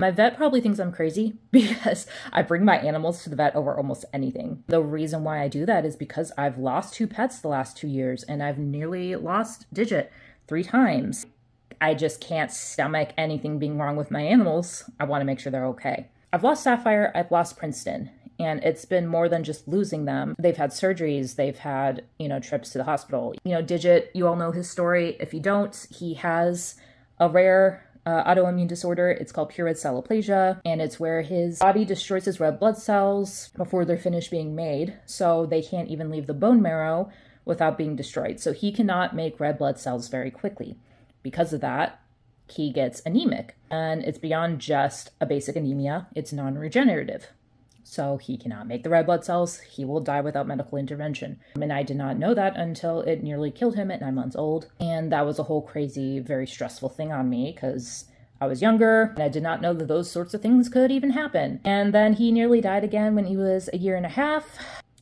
My vet probably thinks I'm crazy because I bring my animals to the vet over almost anything. The reason why I do that is because I've lost 2 pets the last 2 years, and I've nearly lost Digit 3 times. I just can't stomach anything being wrong with my animals. I want to make sure they're okay. I've lost Sapphire, I've lost Princeton, and it's been more than just losing them. They've had surgeries, they've had, trips to the hospital. Digit, you all know his story. If you don't, he has a rare autoimmune disorder. It's called pure red cell aplasia, and it's where his body destroys his red blood cells before they're finished being made, so they can't even leave the bone marrow without being destroyed. So he cannot make red blood cells very quickly. Because of that, he gets anemic, and it's beyond just a basic anemia. It's non-regenerative. So he cannot make the red blood cells. He will die without medical intervention. And I did not know that until it nearly killed him at 9 months old. And that was a whole crazy, very stressful thing on me because I was younger and I did not know that those sorts of things could even happen. And then he nearly died again when he was 1.5 years.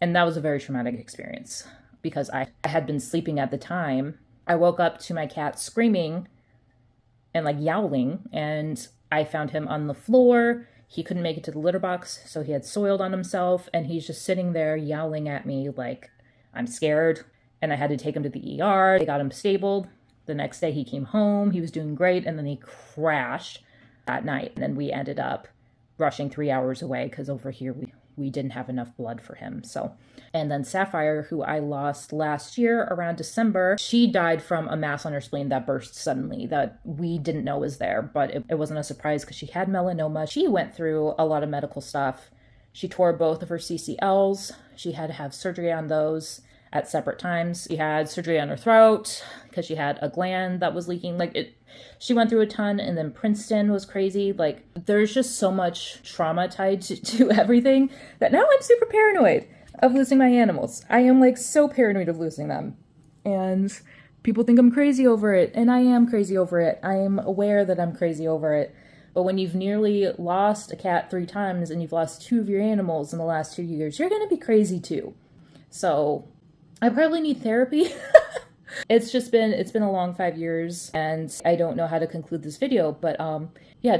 And that was a very traumatic experience because I had been sleeping at the time. I woke up to my cat screaming and yowling, and I found him on the floor. He couldn't make it to the litter box, so he had soiled on himself, and he's just sitting there yowling at me like I'm scared. And I had to take him to the ER. They got him stabled. The next day he came home. He was doing great, and then he crashed that night. And then we ended up rushing 3 hours away because over here we didn't have enough blood for him. And then Sapphire, who I lost last year around December, she died from a mass on her spleen that burst suddenly that we didn't know was there, but it wasn't a surprise because she had melanoma. She went through a lot of medical stuff. She tore both of her CCLs. She had to have surgery on those at separate times. She had surgery on her throat because she had a gland that was leaking. She went through a ton, and then Princeton was crazy. There's just so much trauma tied to everything that now I'm super paranoid of losing my animals. I am so paranoid of losing them. And people think I'm crazy over it, and I am crazy over it. I am aware that I'm crazy over it. But when you've nearly lost a cat 3 times and you've lost 2 of your animals in the last 2 years, you're going to be crazy too. So I probably need therapy. It's been a long 5 years, and I don't know how to conclude this video, but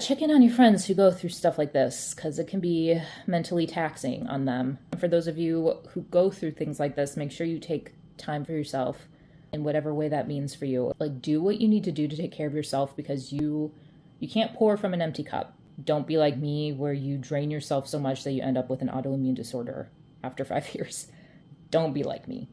check in on your friends who go through stuff like this, because it can be mentally taxing on them. And for those of you who go through things like this, make sure you take time for yourself in whatever way that means for you. Do what you need to do to take care of yourself, because you can't pour from an empty cup. Don't be like me, where you drain yourself so much that you end up with an autoimmune disorder after 5 years. Don't be like me.